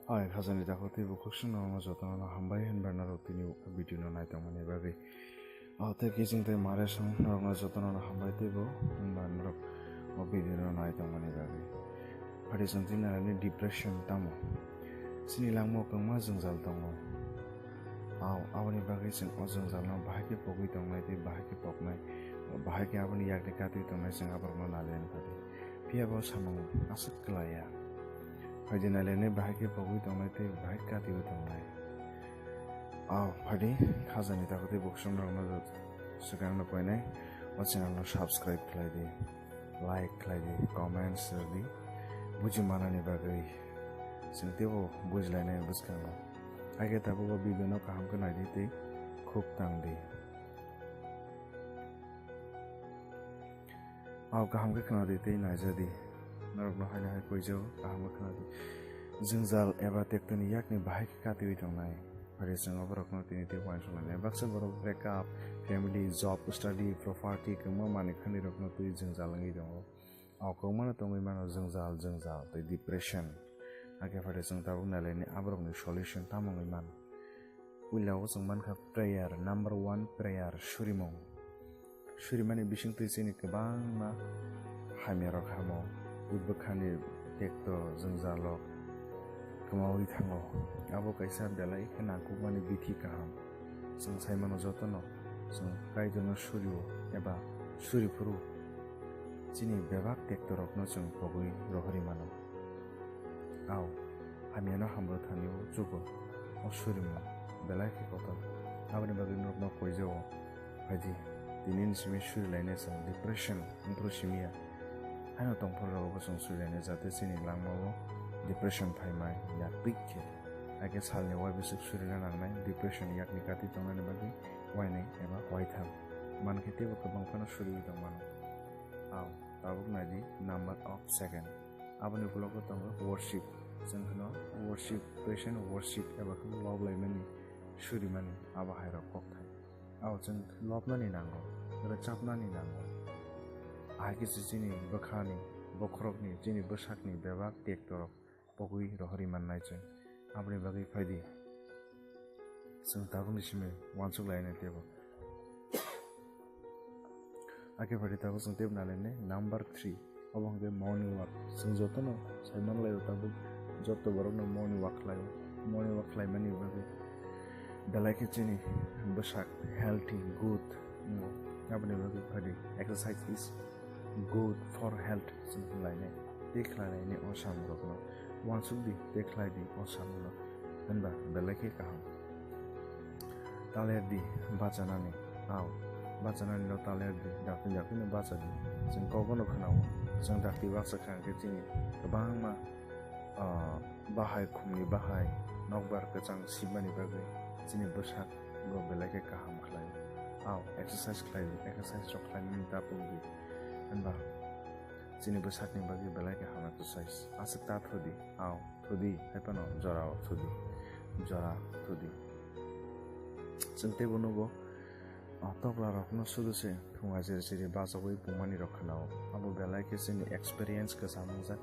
Hai khazani ta khoti bu khushin no jotana na hambai hen barna rotini video no nai tang mani bagi te kissing te mare song no na jotana na hambai te bo ban rok o video no nai tang mani bagi phari santi na ni depression tamo sini langmo kangma jungjal tango awani bagi sing o jungjal no bahaki pogui tangnai te bahaki poknai bahaki abani yakni kati tangnai sing abar no nalen phari pia bo samang asak klaya Fajinalene bahaki pogui tongnai te bahik kati tongnai. Phadi khazani takote boksong rokna sekarang na poinai o channel no subscribe khlai di like khlai di comments di buji manani bagai singte bo bujlainai buskang age tabu bo video no kaham ka nai di te khub tang di kaham ka khana di te naija di narok no haina hai koijo kaham ka khana di Jungjal eba tektoni yakni bahai kati tongnai phari jang oborok no tini te point solane baksa borok break up family job study property kangma mani khani rok no tui jungjal ngi dongo kangma na tongoi mano jungjal te depression age phari jang tabu naleni aborok ni solution tamongai man uilaw jang mankha prayer number 1 prayer surimani bising tui chini kabang ma hamerok hamo uibukhani tekto jungjalo kamawi thango abo kaisa belai khana kubani bithi kaham sing saimano jotono sing kaijono suryo eba suripuru chini bebak tektorok no sing pogui rohari mano hamiano hamro thaniu jugo o surimo belai ki koto abani bagi no koijo haji dinin simi suri laine sang depression improsimia hano tongphor rogo sing suri laine jate chini langmawo depression phaimai yak pikche age salni wai bisuk surina nangnai depression yak nikati tongnani bagi wainai eba waitham mankete bo kabang phano suri tongmano tabuk naji number of second abani vlog tongo worship jengkhno worship patient worship eba khu love laimani suri mani aba haira kokthai jeng love nani nango ra chapnani nango age chini bakhani bokrokni chini bosakni bebak tektorok pogui rohari mannai chai abni bagi phaidi sing tabuni sime wansuk laine tebo ake phadi tabu sing teb nalene number 3 obong de morning walk sing jotono saiman layo tabu jotto borok no morning walk lai mani bagi belai ke chini bosak healthy good abni bagi phadi exercise is good for health sing laine dekhlaine o samrok no wansuk di dekhlai di o samno anda belai kaham taler di bacanani bacanani no taler di dakti no bacani jeng kogono khnao jeng dakti baksa khang ke chini kabang ma bahai khumni bahai nokbar kachang simani bagai chini bosak go belai kaham khlai exercise khlai exercise chok khlai ni tapungi anda chini bosakni bagi belai ke hama exercise asik ta thudi haipano jora thudi chinte bonogo tokla rokno suduse thunga jeri basawai pumani rokhnao abo belai ke chini experience ka samungja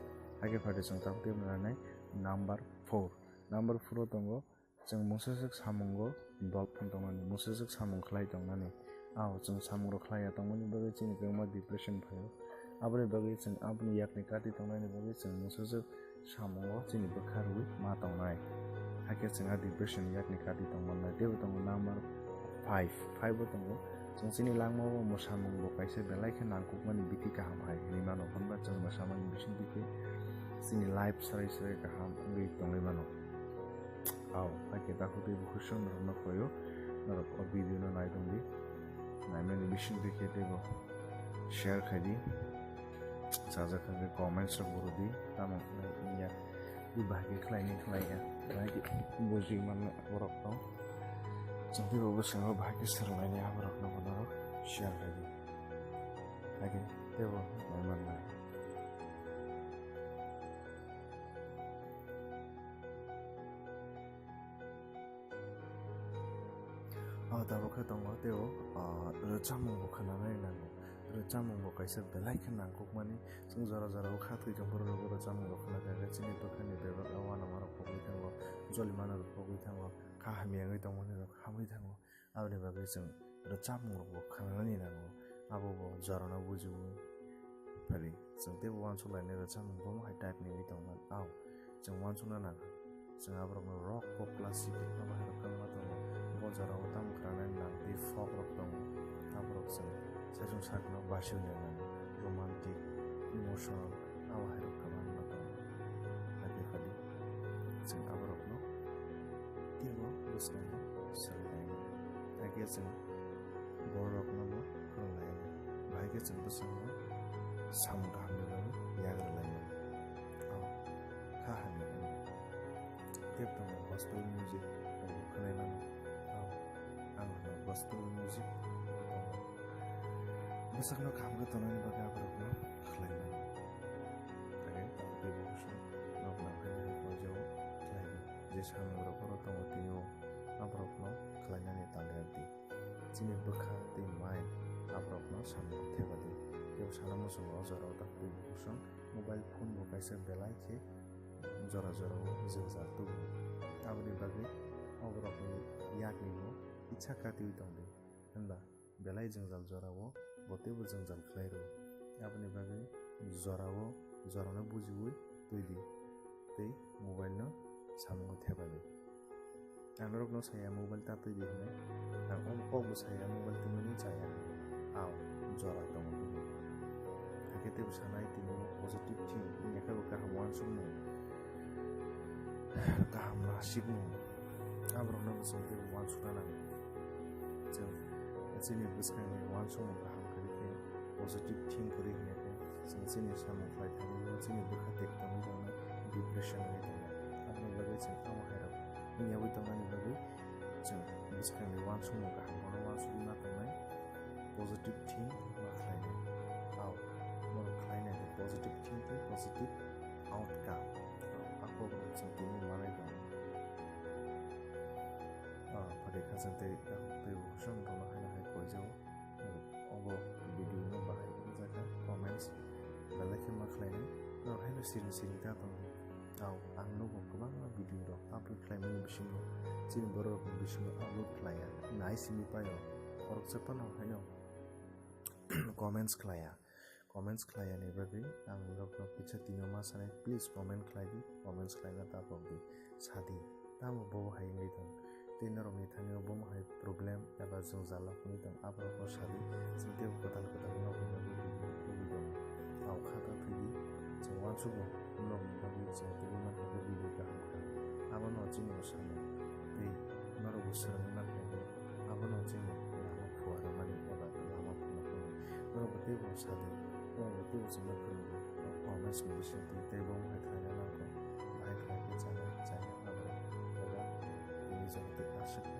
age phade changta temnanai number 4 tongo jeng musajak samungo dolphin tongani musajak samung khlai tongmani jeng samung khlai tongmani bagi chini kama depression phayo abri bagi cheng abni yakni kati tongnai bagi cheng musajak samungo chini bakharui ma tongnai hake chenga depression yakni kati tongmannai tebo tongo number 5 bo tongo cheng chini langmo mo samung bo kaisa belai khe nangkukmani biti kaham hai ni mano honba cheng masamani bising dike chini life sarai kaham ngi tonglai mano hake ta khutui bukhushon rokno koyo narok o video no nai dongdi naimani bising dike tebo share khadi saja khangge comments rok burudi tamang ya di bahagi khlai ya bahagi boji man borok no jangti bobo sango bahagi serlai ya borok no bono share khadi lagi tebo naiman nai tabo kha tongo tebo chamung bo khana nai nango chamung bo kaisa belai khe nangkukmani chung jora jora kha thwitong borok chamung rok khwlaikhai chini bwkhani bebak wano marok pogwi thango joli manok pogwi thango kha hamyangwi tongmani rok hamwi thango aboni bagwi chung chamung rok bo khanani nango abo bo jorano bujiwu phari chung tebo wansukhlainai chamung bo hai type ni tongman aw chung wansukna naga chung aborok rock pop classic abo hai kangma tongo bo jorao tam khranai nangti folk rok tongo aborok chung sajung sakno basiwni nango romantic emotional abo hai kangma tongo adi khali chung aborok no tebo bwskango salai age chung borok no bo khulai bhaige chung bwskango sam gamni no yagralai aw kha hani tebo gospel music khulai aw ang gospel music bwsakno khamga tonani baga aborok no khlai age tebo nok na khai pojo khlai je samurok ro tongo tino aborok no khlainani talirdi chini bwkha tei mai aborok no samno thebadi tebo sanamo songo jora tak tebo kusam mobile phone bo kaisa belai khe jora jora jingjal tubu aboni bagwi aborok ni yakni bo ichha katiwi tongdi hanba belai jingjal jorao botebo jingjal khlairo aboni bagwi jorao jorano bujiwi tuidi tei mobile no samungo thebadi ang rok no saya mobile ta tuidi hne ang obo saya mobile tinoni chaya aw jora tongo hakete sanai tini positive thing nyaka bo kaham wansukmo kaham nasikmo abrok no sonte wansukna nang chung chini bwskangni wansukmo kaham kari positive thing kari hne chung chini samung khlai thani chini bwkha tek tani jona depression ni tani abni bagwi chung amo hairok yawi tongani bagwi chung bwskangni wansukmo kaham mono wansukna tongnai positive thing ma khlainai aw mono khlainai positive thinking positive outcome ako chung tini manai dong pada khasante tei busham dona hai koijao obo video no bahai jaga comments belai ma khlainai no hai siri siri ta tong aw ang no kubang video ro upload khlaimani bisingo chini borok bisingo upload khlaya nai simi payo orok chapano haino comments khlaya ni bagwi ang rok no picha tino ma sanai please comment khlaidi comments khlaina ta pogdi sadi tamo bo hai ngai tong tinarok ni thani bo hai problem eba jungjala kuni tong abrok no sadi sinte kotal no video aw khata thidi jwan subo no bagwi jati ma ka video ka abono jini osane tei maro busara na ka abono jini lama fuara mani eba lama no bate bo sadi no bate bo sama kuni comments ni bishe tei bo hai thana na ko hai thana chana abro eba ni jati ashik